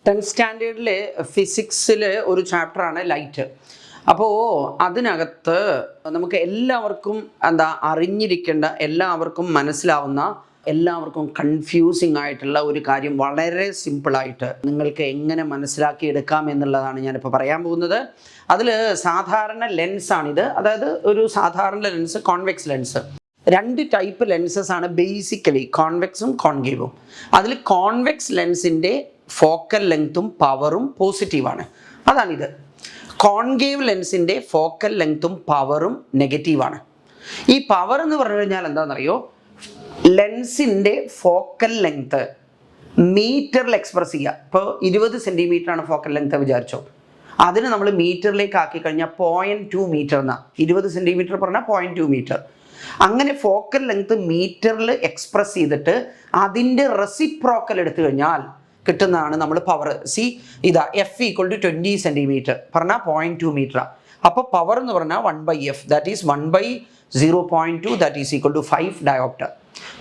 10th സ്റ്റാൻഡേർഡിലെ ഫിസിക്സിലെ ഒരു ചാപ്റ്ററാണ് light. അപ്പോൾ അതിനകത്ത് നമുക്ക് എല്ലാവർക്കും അറിഞ്ഞിരിക്കേണ്ട, എല്ലാവർക്കും മനസ്സിലാവുന്ന, എല്ലാവർക്കും കൺഫ്യൂസിങ് ആയിട്ടുള്ള ഒരു കാര്യം വളരെ സിമ്പിളായിട്ട് നിങ്ങൾക്ക് എങ്ങനെ മനസ്സിലാക്കിയെടുക്കാം എന്നുള്ളതാണ് ഞാനിപ്പോൾ പറയാൻ പോകുന്നത്. അതിൽ സാധാരണ ലെൻസാണിത്. അതായത് ഒരു സാധാരണ ലെൻസ്, കോൺവെക്സ് ലെൻസ്. രണ്ട് ടൈപ്പ് ലെൻസസ് ആണ് ബേസിക്കലി, കോൺവെക്സും കോൺകേവും. അതിൽ കോൺവെക്സ് ലെൻസിൻ്റെ ഫോക്കൽ ലെങ്ത്തും പവറും പോസിറ്റീവാണ്, അതാണിത്. കോൺകേവ് ലെൻസിൻ്റെ ഫോക്കൽ ലെങ്ത്തും പവറും നെഗറ്റീവാണ്. ഈ പവർ എന്ന് പറഞ്ഞു കഴിഞ്ഞാൽ എന്താണെന്നറിയോ, ലെൻസിൻ്റെ ഫോക്കൽ ലെങ്ത്ത് മീറ്ററിൽ എക്സ്പ്രസ് ചെയ്യുക. ഇപ്പോൾ 20 സെൻറ്റിമീറ്റർ ആണ് ഫോക്കൽ ലെങ്ത്ത് വിചാരിച്ചോ, അതിന് നമ്മൾ മീറ്ററിലേക്ക് ആക്കി കഴിഞ്ഞാൽ 0.2 മീറ്റർ എന്നാണ്. 20 സെൻറ്റിമീറ്റർ പറഞ്ഞാൽ 0.2 മീറ്റർ. അങ്ങനെ ഫോക്കൽ ലെങ്ത്ത് മീറ്ററിൽ എക്സ്പ്രസ് ചെയ്തിട്ട് അതിൻ്റെ റെസിപ്രോക്കൽ എടുത്തു കഴിഞ്ഞാൽ കിട്ടുന്നതാണ് നമ്മൾ പവർ. ഇതാ F = 20 സെൻറ്റിമീറ്റർ പറഞ്ഞാൽ 0.2 മീറ്റർ. അപ്പോൾ പവർ എന്ന് പറഞ്ഞാൽ 1/F, that is 1/0.2, that is equal to 5 dioptre.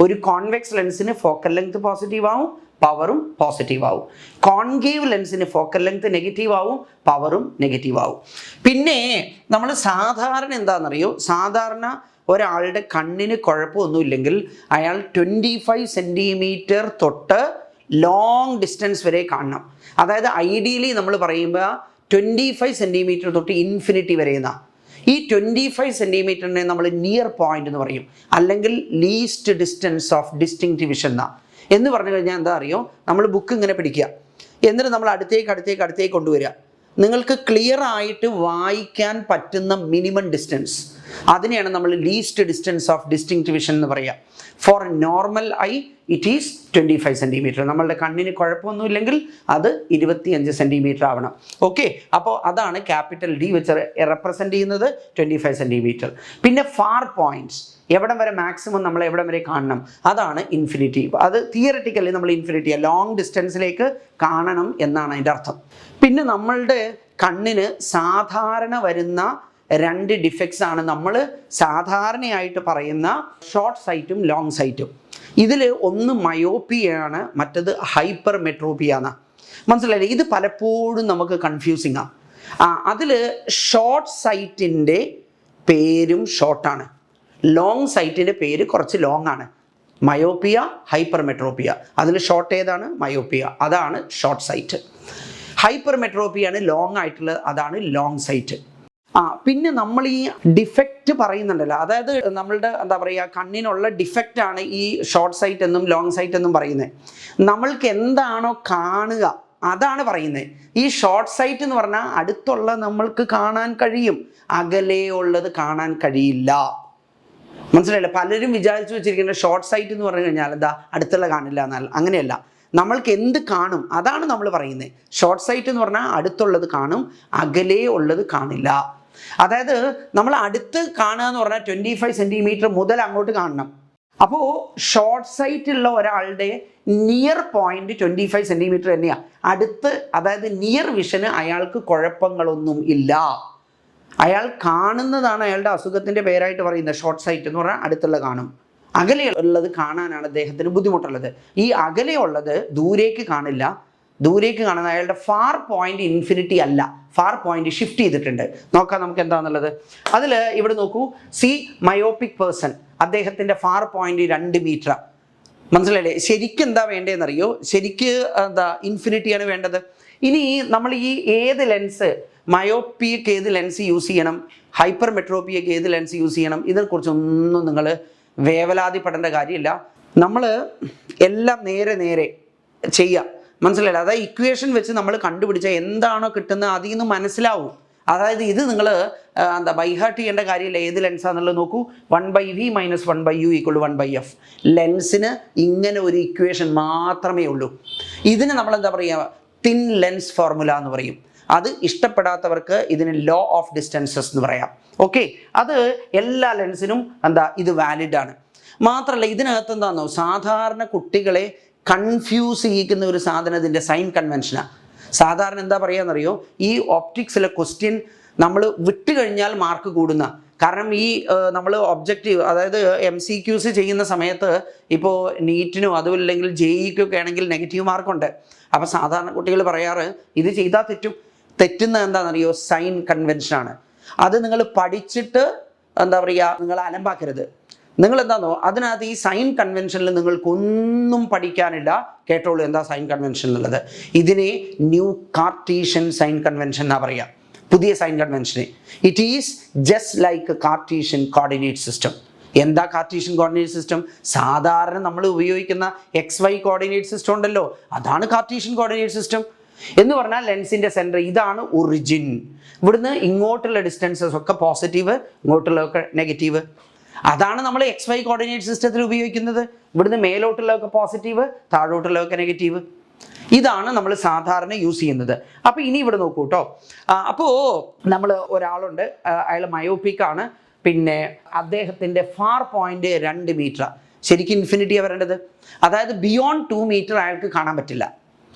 ഒരു കോൺവെക്സ് ലെൻസിന് ഫോക്കൽ ലെങ്ത് പോസിറ്റീവ് ആവും, പവറും പോസിറ്റീവ് ആവും. കോൺകേവ് ലെൻസിന് ഫോക്കൽ ലെങ്ത് നെഗറ്റീവ് ആവും, പവറും നെഗറ്റീവ് ആവും. പിന്നെ നമ്മൾ സാധാരണ എന്താണെന്നറിയോ, സാധാരണ ഒരാളുടെ കണ്ണിന് കുഴപ്പമൊന്നുമില്ലെങ്കിൽ അയാൾ 25 സെൻറ്റിമീറ്റർ തൊട്ട് ലോങ് ഡിസ്റ്റൻസ് വരെ കാണണം. അതായത് ഐഡിയലി നമ്മൾ പറയുമ്പോൾ 25 സെൻറ്റിമീറ്റർ തൊട്ട് ഇൻഫിനിറ്റി വരെ എന്നാണ്. ഈ 25 സെൻറ്റിമീറ്ററിനെ നമ്മൾ നിയർ പോയിന്റ് എന്ന് പറയും, അല്ലെങ്കിൽ least distance of distinct vision എന്നാണ്. എന്ന് പറഞ്ഞു കഴിഞ്ഞാൽ എന്താ അറിയോ, നമ്മൾ ബുക്ക് ഇങ്ങനെ പിടിക്കുക, എന്നിട്ട് നമ്മൾ അടുത്തേക്ക് കൊണ്ടുവരിക. നിങ്ങൾക്ക് ക്ലിയർ ആയിട്ട് വായിക്കാൻ പറ്റുന്ന മിനിമം ഡിസ്റ്റൻസ്, അതിനെയാണ് നമ്മൾ least distance of distinct vision എന്ന് പറയുക. For a normal eye it is 25 centimetre. നമ്മളുടെ കണ്ണിന് കുഴപ്പമൊന്നുമില്ലെങ്കിൽ അത് 25 സെൻറ്റിമീറ്റർ ആവണം. ഓക്കെ, അപ്പോൾ അതാണ് ക്യാപിറ്റൽ D വെച്ച് റെപ്രസെൻറ്റ് ചെയ്യുന്നത് 25 സെൻറ്റിമീറ്റർ. പിന്നെ ഫാർ പോയിന്റ്സ്, എവിടം വരെ മാക്സിമം നമ്മൾ എവിടം വരെ കാണണം, അതാണ് ഇൻഫിനിറ്റി. അത് തിയററ്റിക്കലി നമ്മൾ ഇൻഫിനിറ്റി ലോങ് ഡിസ്റ്റൻസിലേക്ക് കാണണം എന്നാണ് അതിൻ്റെ അർത്ഥം. പിന്നെ നമ്മളുടെ കണ്ണിന് സാധാരണ വരുന്ന രണ്ട് ഡിഫക്ട്സ് ആണ് നമ്മൾ സാധാരണയായിട്ട് പറയുന്ന ഷോർട്ട് സൈറ്റും ലോങ് സൈറ്റും. ഇതിൽ ഒന്ന് മയോപ്പിയാണ്, മറ്റത് ഹൈപ്പർ മെട്രോപ്പിയാണ്. മനസ്സിലായില്ലേ? ഇത് പലപ്പോഴും നമുക്ക് കൺഫ്യൂസിങ് ആണ്. അതിൽ ഷോർട്ട് സൈറ്റിൻ്റെ പേരും ഷോർട്ടാണ്, ലോങ് സൈറ്റിൻ്റെ പേര് കുറച്ച് ലോങ് ആണ്. Myopia, hypermetropia. അതിൽ ഷോർട്ട് ഏതാണ്? മയോപ്പിയ, അതാണ് ഷോർട്ട് സൈറ്റ്. ഹൈപ്പർ മെട്രോപ്പിയാണ് ലോങ് ആയിട്ടുള്ളത്, അതാണ് ലോങ് സൈറ്റ്. പിന്നെ നമ്മൾ ഈ ഡിഫക്റ്റ് പറയുന്നുണ്ടല്ലോ, അതായത് നമ്മളുടെ എന്താ പറയുക, കണ്ണിനുള്ള ഡിഫക്റ്റാണ് ഈ ഷോർട്ട് സൈറ്റ് എന്നും ലോങ് സൈറ്റ് എന്നും പറയുന്നത്. നമ്മൾക്ക് എന്താണോ കാണുക അതാണ് പറയുന്നത്. ഈ ഷോർട്ട് സൈറ്റ് എന്ന് പറഞ്ഞാൽ അടുത്തുള്ള നമ്മൾക്ക് കാണാൻ കഴിയും, അകലെ ഉള്ളത് കാണാൻ കഴിയില്ല. മനസ്സിലായില്ല? പലരും വിചാരിച്ചു വെച്ചിരിക്കുന്നത് ഷോർട്ട് സൈറ്റ് എന്ന് പറഞ്ഞു കഴിഞ്ഞാൽ എന്താ, അടുത്തുള്ള കാണില്ല എന്നാൽ. അങ്ങനെയല്ല, നമ്മൾക്ക് എന്ത് കാണും അതാണ് നമ്മൾ പറയുന്നത്. ഷോർട്ട് സൈറ്റ് എന്ന് പറഞ്ഞാൽ അടുത്തുള്ളത് കാണും, അകലെ ഉള്ളത് കാണില്ല. അതായത് നമ്മൾ അടുത്ത് കാണുക എന്ന് പറഞ്ഞാൽ 25 സെൻറ്റിമീറ്റർ മുതൽ അങ്ങോട്ട് കാണണം. അപ്പോൾ ഷോർട്ട് സൈറ്റ് ഉള്ള ഒരാളുടെ നിയർ പോയിന്റ് 25 സെൻറ്റിമീറ്റർ തന്നെയാണ്. അടുത്ത്, അതായത് നിയർ വിഷന് അയാൾക്ക് കുഴപ്പങ്ങളൊന്നും ഇല്ല. അയാൾ കാണുന്നതാണ് അയാളുടെ അസുഖത്തിൻ്റെ പേരായിട്ട് പറയുന്നത്. ഷോർട്ട് സൈറ്റ് എന്ന് പറഞ്ഞാൽ അടുത്തുള്ള കാണും, അകലെ ഉള്ളത് കാണാനാണ് അദ്ദേഹത്തിന് ബുദ്ധിമുട്ടുള്ളത്. ഈ അകലെയുള്ളത് ദൂരേക്ക് കാണില്ല. ദൂരേക്ക് കാണുന്ന അയാളുടെ ഫാർ പോയിന്റ് ഇൻഫിനിറ്റി അല്ല, ഫാർ പോയിന്റ് ഷിഫ്റ്റ് ചെയ്തിട്ടുണ്ട്. നോക്കാം നമുക്ക് എന്താണെന്നുള്ളത്. അതിൽ ഇവിടെ നോക്കൂ, മയോപ്പിക് പേഴ്സൺ, അദ്ദേഹത്തിൻ്റെ ഫാർ പോയിന്റ് 2 മീറ്റർ. മനസ്സിലായില്ലേ? ശരിക്കും എന്താ വേണ്ടതെന്നറിയോ, ശരിക്ക് ഇൻഫിനിറ്റിയാണ് വേണ്ടത്. ഇനി നമ്മൾ ഈ ഏത് ലെൻസ്, മയോപ്പിയക്ക് ഏത് ലെൻസ് യൂസ് ചെയ്യണം, ഹൈപ്പർ മെട്രോപ്പിയക്ക് ഏത് ലെൻസ് യൂസ് ചെയ്യണം, ഇതിനെക്കുറിച്ചൊന്നും നിങ്ങൾ വേവലാതിപ്പെടേണ്ട കാര്യമില്ല. നമ്മൾ എല്ലാം നേരെ ചെയ്യുക. മനസ്സിലായില്ല? അതായത് ഇക്വേഷൻ വെച്ച് നമ്മൾ കണ്ടുപിടിച്ചാൽ എന്താണോ കിട്ടുന്നത് അതിൽ നിന്ന് മനസ്സിലാവും. അതായത് ഇത് നിങ്ങൾ ബൈഹാർട്ട് ചെയ്യേണ്ട കാര്യമില്ല. ഏത് ലെൻസാന്നുള്ളത് നോക്കൂ, 1/v - 1/u = 1/f. ലെൻസിന് ഇങ്ങനെ ഒരു ഇക്വേഷൻ മാത്രമേ ഉള്ളൂ. ഇതിന് നമ്മൾ എന്താ പറയുക, തിൻ ലെൻസ് ഫോർമുല എന്ന് പറയും. അത് ഇഷ്ടപ്പെടാത്തവർക്ക് ഇതിന് ലോ ഓഫ് ഡിസ്റ്റൻസസ് എന്ന് പറയാം. ഓക്കെ, അത് എല്ലാ ലെൻസിനും ഇത് വാലിഡ് ആണ്. മാത്രമല്ല ഇതിനകത്ത് എന്താണെന്നോ, സാധാരണ കുട്ടികളെ കൺഫ്യൂസ് ചെയ്യിക്കുന്ന ഒരു സാധനം ഇതിൻ്റെ സൈൻ കൺവെൻഷനാണ്. സാധാരണ എന്താ പറയുകയെന്നറിയോ, ഈ ഒപ്റ്റിക്സിലെ ക്വസ്റ്റ്യൻ നമ്മൾ വിട്ട് കഴിഞ്ഞാൽ മാർക്ക് കൂടുന്ന. കാരണം ഈ നമ്മൾ ഒബ്ജക്റ്റീവ്, അതായത് MCQs ചെയ്യുന്ന സമയത്ത് ഇപ്പോൾ നീറ്റിനോ അതുമില്ലെങ്കിൽ JEE ക്കൊക്കെ ആണെങ്കിൽ നെഗറ്റീവ് മാർക്കുണ്ട്. അപ്പോൾ സാധാരണ കുട്ടികൾ പറയാറ് ഇത് ചെയ്താൽ തെറ്റുന്നത് എന്താണെന്നറിയോ? സൈൻ കൺവെൻഷനാണ്. അത് നിങ്ങൾ പഠിച്ചിട്ട് എന്താ പറയുക, നിങ്ങൾ അലമ്പാക്കരുത്. നിങ്ങൾ എന്താണോ അതിനകത്ത് ഈ സൈൻ കൺവെൻഷനിൽ നിങ്ങൾക്കൊന്നും പഠിക്കാനില്ല. കേട്ടോളൂ എന്താ സൈൻ കൺവെൻഷൻ എന്നുള്ളത്. ഇതിനെ ന്യൂ കാർട്ടീഷ്യൻ സൈൻ കൺവെൻഷൻ എന്നാ പറയുക, പുതിയ സൈൻ കൺവെൻഷന്. It is just like cartesian coordinate system. എന്താ കാർട്ടീഷ്യൻ കോർഡിനേറ്റ് സിസ്റ്റം? സാധാരണ നമ്മൾ ഉപയോഗിക്കുന്ന XY കോർഡിനേറ്റ് സിസ്റ്റം ഉണ്ടല്ലോ, അതാണ് കാർട്ടീഷ്യൻ കോർഡിനേറ്റ് സിസ്റ്റം. എന്ന് പറഞ്ഞാൽ ലെൻസിന്റെ സെന്റർ ഇതാണ് ഒറിജിൻ. ഇവിടുന്ന് ഇങ്ങോട്ടുള്ള ഡിസ്റ്റൻസസ് ഒക്കെ പോസിറ്റീവ്, ഇങ്ങോട്ടുള്ളതൊക്കെ നെഗറ്റീവ്. അതാണ് നമ്മൾ XY കോർഡിനേറ്റ് സിസ്റ്റത്തിൽ ഉപയോഗിക്കുന്നത്. ഇവിടുന്ന് മേലോട്ടുള്ളതൊക്കെ പോസിറ്റീവ്, താഴോട്ടുള്ളതൊക്കെ നെഗറ്റീവ്. ഇതാണ് നമ്മൾ സാധാരണ യൂസ് ചെയ്യുന്നത്. അപ്പോൾ ഇനി ഇവിടെ നോക്കൂ കേട്ടോ. അപ്പോൾ നമ്മൾ ഒരാളുണ്ട്, അയാൾ മയോപ്പിക്കാണ്. പിന്നെ അദ്ദേഹത്തിൻ്റെ ഫാർ പോയിന്റ് 2 മീറ്റർ, ശരിക്കും ഇൻഫിനിറ്റിയാണ് വരേണ്ടത്. അതായത് ബിയോണ്ട് 2 മീറ്റർ അയാൾക്ക് കാണാൻ പറ്റില്ല.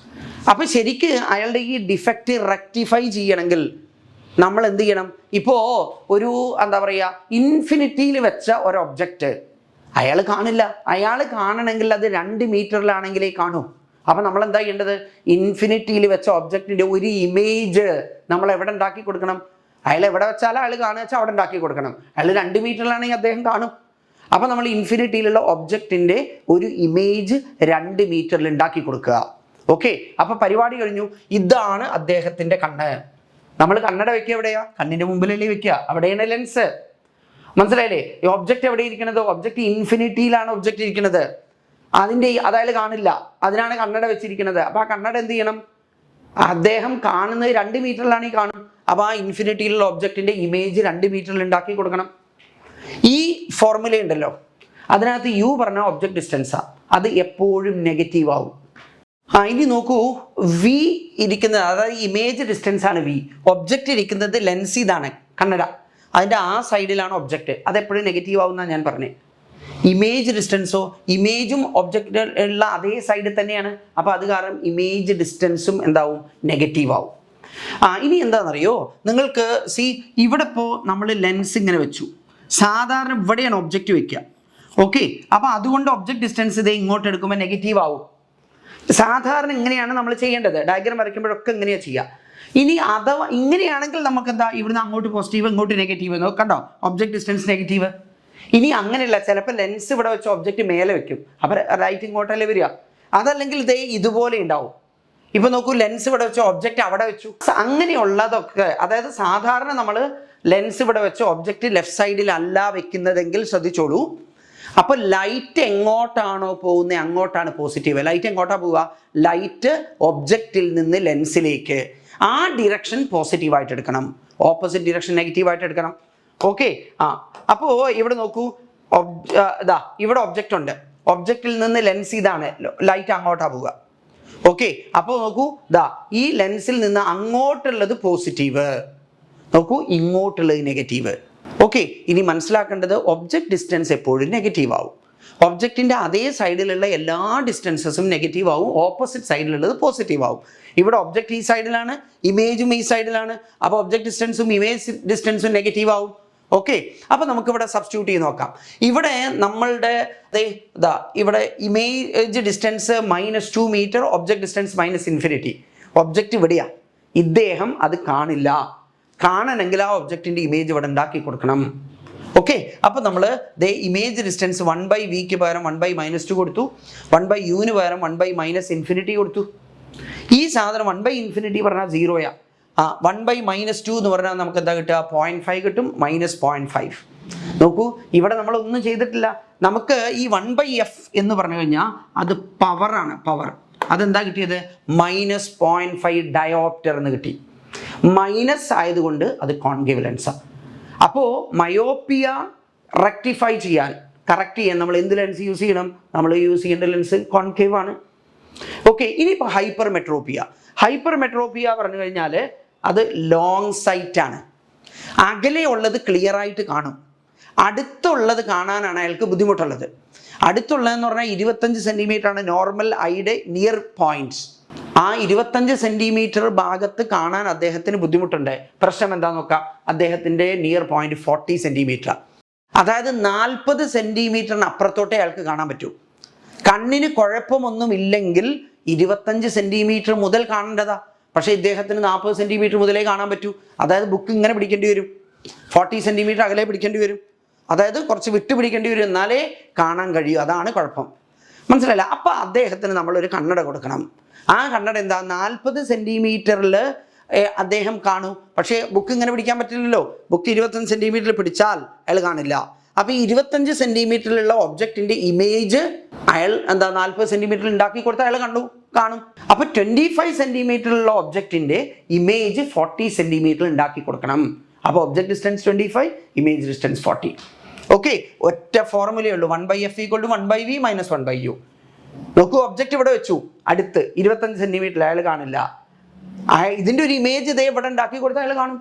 അപ്പോൾ ശരിക്ക് അയാളുടെ ഈ ഡിഫക്റ്റ് റെക്ടിഫൈ ചെയ്യണമെങ്കിൽ നമ്മൾ എന്ത് ചെയ്യണം? ഇപ്പോൾ ഒരു എന്താ പറയുക, ഇൻഫിനിറ്റിയിൽ വെച്ച ഒരു ഒബ്ജക്റ്റ് അയാൾ കാണില്ല. അയാൾ കാണണമെങ്കിൽ അത് 2 മീറ്ററിലാണെങ്കിലേ കാണൂ. അപ്പം നമ്മൾ എന്താ ചെയ്യേണ്ടത്? ഇൻഫിനിറ്റിയിൽ വെച്ച ഒബ്ജക്റ്റിൻ്റെ ഒരു ഇമേജ് നമ്മൾ എവിടെ ഉണ്ടാക്കി കൊടുക്കണം? അയാൾ എവിടെ വെച്ചാലും അയാൾ കാണുക വെച്ചാൽ അവിടെ ഉണ്ടാക്കി കൊടുക്കണം. അയാൾ 2 മീറ്ററിലാണെങ്കിൽ അദ്ദേഹം കാണും. അപ്പം നമ്മൾ ഇൻഫിനിറ്റിയിലുള്ള ഒബ്ജക്റ്റിൻ്റെ ഒരു ഇമേജ് 2 മീറ്ററിൽ ഉണ്ടാക്കി കൊടുക്കുക. ഓക്കെ, അപ്പം പരിപാടി കഴിഞ്ഞു. ഇതാണ് അദ്ദേഹത്തിൻ്റെ കണ്ണ്. നമ്മൾ കണ്ണട വെക്കുക എവിടെയാ? കണ്ണിൻ്റെ മുമ്പിലല്ലേ വെക്കുക, അവിടെയാണ് ലെൻസ്. മനസ്സിലായില്ലേ? ഈ ഒബ്ജക്റ്റ് എവിടെ ഇരിക്കുന്നത്? ഒബ്ജക്റ്റ് ഇൻഫിനിറ്റിയിലാണ് ഒബ്ജക്റ്റ് ഇരിക്കുന്നത്. അതായത് കാണില്ല, അതിനാണ് കണ്ണട വെച്ചിരിക്കുന്നത്. അപ്പോൾ ആ കണ്ണട എന്ത് ചെയ്യണം? അദ്ദേഹം കാണുന്നത് 2 മീറ്ററിലാണെങ്കിൽ കാണും. അപ്പോൾ ആ ഇൻഫിനിറ്റിയിലുള്ള ഒബ്ജക്റ്റിൻ്റെ ഇമേജ് 2 മീറ്ററിൽ ഉണ്ടാക്കി കൊടുക്കണം. ഈ ഫോർമുല ഉണ്ടല്ലോ, അതിനകത്ത് U പറഞ്ഞ ഒബ്ജക്റ്റ് ഡിസ്റ്റൻസാണ്. അത് എപ്പോഴും നെഗറ്റീവ് ആവും. ഇനി നോക്കൂ, V ഇരിക്കുന്നത്, അതായത് ഇമേജ് ഡിസ്റ്റൻസ് ആണ് V. ഒബ്ജക്റ്റ് ഇരിക്കുന്നത് ലെൻസ്, ഇതാണ് കണ്ണട, അതിൻ്റെ ആ സൈഡിലാണ് ഒബ്ജക്റ്റ്. അതെപ്പോഴും നെഗറ്റീവ് ആവുമെന്നാണ് ഞാൻ പറഞ്ഞത്. ഇമേജ് ഡിസ്റ്റൻസോ, ഇമേജും ഒബ്ജക്റ്റ് ഉള്ള അതേ സൈഡിൽ തന്നെയാണ്. അപ്പോൾ അത് കാരണം ഇമേജ് ഡിസ്റ്റൻസും എന്താവും? നെഗറ്റീവ് ആവും. ഇനി എന്താണെന്നറിയോ, നിങ്ങൾക്ക് ഇവിടെ ഇപ്പോൾ നമ്മൾ ലെൻസ് ഇങ്ങനെ വെച്ചു. സാധാരണ ഇവിടെയാണ് ഒബ്ജക്റ്റ് വെക്കുക. ഓക്കെ, അപ്പോൾ അതുകൊണ്ട് ഒബ്ജക്റ്റ് ഡിസ്റ്റൻസ് ഇതേ ഇങ്ങോട്ട് എടുക്കുമ്പോൾ നെഗറ്റീവ് ആവും. സാധാരണ ഇങ്ങനെയാണ് നമ്മൾ ചെയ്യേണ്ടത്. ഡയഗ്രാം വരയ്ക്കുമ്പോഴൊക്കെ ഇങ്ങനെയാണ് ചെയ്യുക. ഇനി അഥവാ ഇങ്ങനെയാണെങ്കിൽ നമുക്ക് എന്താ, ഇവിടുന്ന് അങ്ങോട്ട് പോസിറ്റീവ്, ഇങ്ങോട്ട് നെഗറ്റീവ്. നോക്കണ്ടോ, ഒബ്ജക്റ്റ് ഡിസ്റ്റൻസ് നെഗറ്റീവ്. ഇനി അങ്ങനെയല്ല, ചിലപ്പോൾ ലെൻസ് ഇവിടെ വെച്ച് ഒബ്ജക്റ്റ് മേലെ വെക്കും, അപ്പോൾ റൈറ്റ് ഇങ്ങോട്ടല്ലേ വരിക. അതല്ലെങ്കിൽ ഇതേ ഇതുപോലെ ഉണ്ടാവും. ഇപ്പോൾ നോക്കൂ, ലെൻസ് ഇവിടെ വെച്ച് ഒബ്ജക്റ്റ് അവിടെ വെച്ചു. അങ്ങനെയുള്ളതൊക്കെ, അതായത് സാധാരണ നമ്മൾ ലെൻസ് ഇവിടെ വെച്ച് ഒബ്ജക്റ്റ് ലെഫ്റ്റ് സൈഡിലല്ല വെക്കുന്നതെങ്കിൽ ശ്രദ്ധിച്ചോളൂ. അപ്പോൾ ലൈറ്റ് എങ്ങോട്ടാണോ പോകുന്നത് അങ്ങോട്ടാണ് പോസിറ്റീവ്. ലൈറ്റ് എങ്ങോട്ടാണ് പോവുക? ലൈറ്റ് ഒബ്ജക്റ്റിൽ നിന്ന് ലെൻസിലേക്ക്. ആ ഡിറക്ഷൻ പോസിറ്റീവായിട്ട് എടുക്കണം, ഓപ്പോസിറ്റ് ഡിറക്ഷൻ നെഗറ്റീവായിട്ട് എടുക്കണം. ഓക്കെ, അപ്പോൾ ഇവിടെ നോക്കൂ, ഇവിടെ ഒബ്ജക്റ്റ് ഉണ്ട്. ഒബ്ജക്റ്റിൽ നിന്ന് ലെൻസ് ഇതാണ്, ലൈറ്റ് അങ്ങോട്ടാണ് പോവുക. ഓക്കെ, അപ്പോൾ നോക്കൂ, ഈ ലെൻസിൽ നിന്ന് അങ്ങോട്ടുള്ളത് പോസിറ്റീവ്, നോക്കൂ ഇങ്ങോട്ടുള്ളത് നെഗറ്റീവ്. ഓക്കെ, ഇനി മനസ്സിലാക്കേണ്ടത് ഒബ്ജക്റ്റ് ഡിസ്റ്റൻസ് എപ്പോഴും നെഗറ്റീവ് ആവും. ഒബ്ജക്റ്റിൻ്റെ അതേ സൈഡിലുള്ള എല്ലാ ഡിസ്റ്റൻസസും നെഗറ്റീവ് ആവും, ഓപ്പോസിറ്റ് സൈഡിലുള്ളത് പോസിറ്റീവ് ആവും. ഇവിടെ ഒബ്ജക്റ്റ് ഈ സൈഡിലാണ്, ഇമേജും ഈ സൈഡിലാണ്. അപ്പോൾ ഒബ്ജക്റ്റ് ഡിസ്റ്റൻസും ഇമേജ് ഡിസ്റ്റൻസും നെഗറ്റീവ് ആവും. ഓക്കെ, അപ്പോൾ നമുക്കിവിടെ സബ്സ്റ്റിറ്റ്യൂട്ട് ചെയ്ത് നോക്കാം. ഇവിടെ നമ്മളുടെ ഇവിടെ image distance -2 metre, object distance -infinity. Object ഇവിടെയാണ്, ഇദ്ദേഹം അത് കാണില്ല. കാണണമെങ്കിൽ ആ ഒബ്ജക്റ്റിൻ്റെ ഇമേജ് ഇവിടെ ഉണ്ടാക്കി കൊടുക്കണം. ഓക്കെ, അപ്പോൾ നമ്മൾ ഇമേജ് ഡിസ്റ്റൻസ് 1/Vക്ക് പകരം 1/-2 കൊടുത്തു, 1/Uന് പകരം 1/-ഇൻഫിനിറ്റി കൊടുത്തു. ഈ സാധനം 1/ഇൻഫിനിറ്റി പറഞ്ഞാൽ 0യാ. 1/-2 എന്ന് പറഞ്ഞാൽ നമുക്ക് എന്താ കിട്ടുക? 0.5 കിട്ടും, -0.5. നോക്കൂ, ഇവിടെ നമ്മളൊന്നും ചെയ്തിട്ടില്ല. നമുക്ക് ഈ 1/F എന്ന് പറഞ്ഞു കഴിഞ്ഞാൽ അത് പവറാണ്, പവർ. അതെന്താ കിട്ടിയത്? -0.5 ഡയോപ്റ്റർ എന്ന് കിട്ടി. മൈനസ് ആയതുകൊണ്ട് അത് കോൺകേവ് ലെൻസാണ്. അപ്പോൾ മയോപ്പിയ റെക്ടിഫൈ ചെയ്യാൻ, കറക്റ്റ് ചെയ്യാൻ നമ്മൾ എന്ത് ലെൻസ് യൂസ് ചെയ്യണം? നമ്മൾ യൂസ് ചെയ്യേണ്ട ലെൻസ് കോൺകേവ് ആണ്. ഓക്കെ, ഇനിയിപ്പോൾ ഹൈപ്പർ മെട്രോപ്പിയ. ഹൈപ്പർ മെട്രോപ്പിയ പറഞ്ഞു കഴിഞ്ഞാൽ അത് ലോങ് സൈറ്റ് ആണ്. അകലെ ഉള്ളത് ക്ലിയർ ആയിട്ട് കാണും, അടുത്തുള്ളത് കാണാനാണ് അയാൾക്ക് ബുദ്ധിമുട്ടുള്ളത്. അടുത്തുള്ളതെന്ന് പറഞ്ഞാൽ 25 സെൻറ്റിമീറ്ററാണ് നോർമൽ ഐയുടെ നിയർ പോയിന്റ്സ്. ആ 25 സെൻറ്റിമീറ്റർ ഭാഗത്ത് കാണാൻ അദ്ദേഹത്തിന് ബുദ്ധിമുട്ടുണ്ട്. പ്രശ്നം എന്താണെന്ന് നോക്കാം. അദ്ദേഹത്തിൻ്റെ നിയർ പോയിന്റ് 40 സെൻറ്റിമീറ്റർ, അതായത് 40 സെൻറ്റിമീറ്ററിന് അപ്പുറത്തോട്ടേ അയാൾക്ക് കാണാൻ പറ്റൂ. കണ്ണിന് കുഴപ്പമൊന്നുമില്ലെങ്കിൽ 25 സെൻറ്റിമീറ്റർ മുതൽ കാണേണ്ടതാ. പക്ഷേ ഇദ്ദേഹത്തിന് 40 സെൻറ്റിമീറ്റർ മുതലേ കാണാൻ പറ്റൂ. അതായത് ബുക്ക് ഇങ്ങനെ പിടിക്കേണ്ടി വരും, 40 സെൻറ്റിമീറ്റർ അകലെ പിടിക്കേണ്ടി വരും. അതായത് കുറച്ച് വിട്ട് പിടിക്കേണ്ടി വരും, എന്നാലേ കാണാൻ കഴിയൂ. അതാണ് കുഴപ്പം. മനസ്സിലായില്ല? അപ്പം അദ്ദേഹത്തിന് നമ്മളൊരു കണ്ണട കൊടുക്കണം. ആ കണ്ണട എന്താ, 40 സെൻറ്റിമീറ്ററിൽ അദ്ദേഹം കാണും. പക്ഷേ ബുക്ക് ഇങ്ങനെ പിടിക്കാൻ പറ്റില്ലല്ലോ. ബുക്ക് 25 സെൻറ്റിമീറ്ററിൽ പിടിച്ചാൽ അയാൾ കാണില്ല. അപ്പോൾ ഈ 25 സെൻറ്റിമീറ്ററിലുള്ള ഒബ്ജക്റ്റിൻ്റെ ഇമേജ് അയാൾ എന്താ 40 സെൻറ്റിമീറ്ററിൽ ഉണ്ടാക്കി കൊടുത്താൽ അയാൾ കാണും. അപ്പോൾ 25 സെൻറ്റിമീറ്ററിലുള്ള ഒബ്ജക്റ്റിൻ്റെ ഇമേജ് 40 സെൻറ്റിമീറ്ററിൽ ഉണ്ടാക്കി കൊടുക്കണം. അപ്പോൾ object distance 25, image distance 40. Okay, ഒറ്റ ഫോർമുലയേ ഉള്ളൂ. 1/f = 1/v - 1/u. നോക്കൂ, ഒബ്ജക്റ്റ് ഇവിടെ വെച്ചു, അടുത്ത് 25 സെൻറ്റിമീറ്ററിൽ അയാൾ കാണില്ല. ഇതിൻ്റെ ഒരു ഇമേജ് ഇതേ ഇവിടെ ഉണ്ടാക്കി കൊടുത്താൽ അയാൾ കാണും.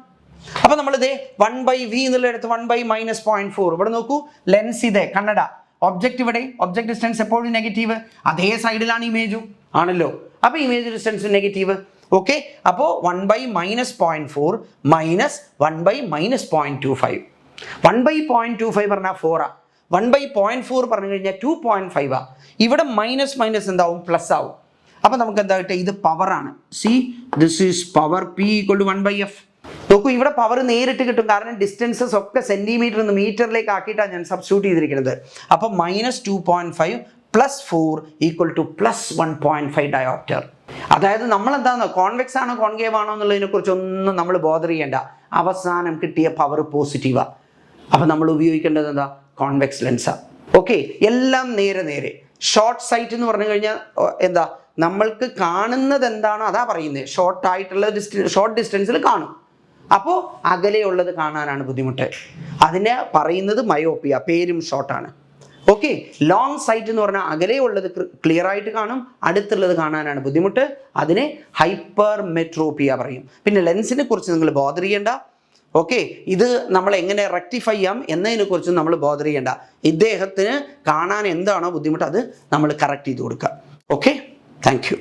അപ്പോൾ നമ്മളിതേ 1/v എന്നുള്ള എടുത്ത് 1/- -0.4. ഇവിടെ നോക്കൂ, ലെൻസ് ഇതേ കണ്ണട, ഒബ്ജക്റ്റ് ഇവിടെ, ഒബ്ജക്റ്റ് ഡിസ്റ്റൻസ് എപ്പോഴും നെഗറ്റീവ്, അതേ സൈഡിലാണ് ഇമേജും ആണല്ലോ. അപ്പോൾ ഇമേജ് ഡിസ്റ്റൻസ് നെഗറ്റീവ്. ഓക്കെ, അപ്പോൾ 1/- -0.4 - 1/- -0.25. 1/0.25 പറഞ്ഞാൽ 4ആ, 1/0.4 പറഞ്ഞു കഴിഞ്ഞാൽ 2.5ആ. ഇവിടെ മൈനസ് എന്താവും, പ്ലസ് ആവും. അപ്പം നമുക്ക് എന്താ കിട്ടുക, ഇത് പവറാണ്. C, this is power P = 1/f. നോക്കൂ, ഇവിടെ പവർ നേരിട്ട് കിട്ടും, കാരണം ഡിസ്റ്റൻസസ് ഒക്കെ സെൻറ്റിമീറ്റർ നിന്ന് മീറ്ററിലേക്ക് ആക്കിയിട്ടാണ് ഞാൻ സബ്സ്റ്റിറ്റ്യൂട്ട് ചെയ്തിരിക്കുന്നത്. അപ്പം -2.5 + 4 = +1.5 ഡയോപ്റ്റർ. അതായത് നമ്മളെന്താണെന്ന്, കോൺവെക്സ് ആണോ കോൺകേവ് ആണോ എന്നുള്ളതിനെക്കുറിച്ചൊന്നും നമ്മൾ ബോധർ ചെയ്യേണ്ട. അവസാനം കിട്ടിയ പവർ പോസിറ്റീവാണ്. അപ്പം നമ്മൾ ഉപയോഗിക്കേണ്ടത് എന്താ, കോൺവെക്സ് ലെൻസാണ്. ഓക്കെ, എല്ലാം നേരെ. ഷോർട്ട് സൈറ്റ് എന്ന് പറഞ്ഞു കഴിഞ്ഞാൽ എന്താ, നമ്മൾക്ക് കാണുന്നത് എന്താണോ അതാ പറയുന്നത്. ഷോർട്ട് ഡിസ്റ്റൻസിൽ കാണും. അപ്പോൾ അകലെയുള്ളത് കാണാനാണ് ബുദ്ധിമുട്ട്. അതിനെ പറയുന്നത് മയോപ്പിയ, പേരും ഷോർട്ടാണ്. ഓക്കെ, ലോങ് സൈറ്റ് എന്ന് പറഞ്ഞാൽ അകലെയുള്ളത് ക്ലിയർ ആയിട്ട് കാണും, അടുത്തുള്ളത് കാണാനാണ് ബുദ്ധിമുട്ട്. അതിനെ ഹൈപ്പർ മെട്രോപ്പിയ പറയും. പിന്നെ ലെൻസിനെ കുറിച്ച് നിങ്ങൾ ബോധർ ചെയ്യേണ്ട. ഓക്കെ, ഇത് നമ്മൾ എങ്ങനെ റെക്ടിഫൈ ചെയ്യാം എന്നതിനെക്കുറിച്ച് നമ്മൾ ബോധർ ചെയ്യേണ്ട. ഇദ്ദേഹത്തിന് കാണാൻ എന്താണോ ബുദ്ധിമുട്ട് അത് നമ്മൾ കറക്റ്റ് ചെയ്ത് കൊടുക്കുക. Okay, thank you.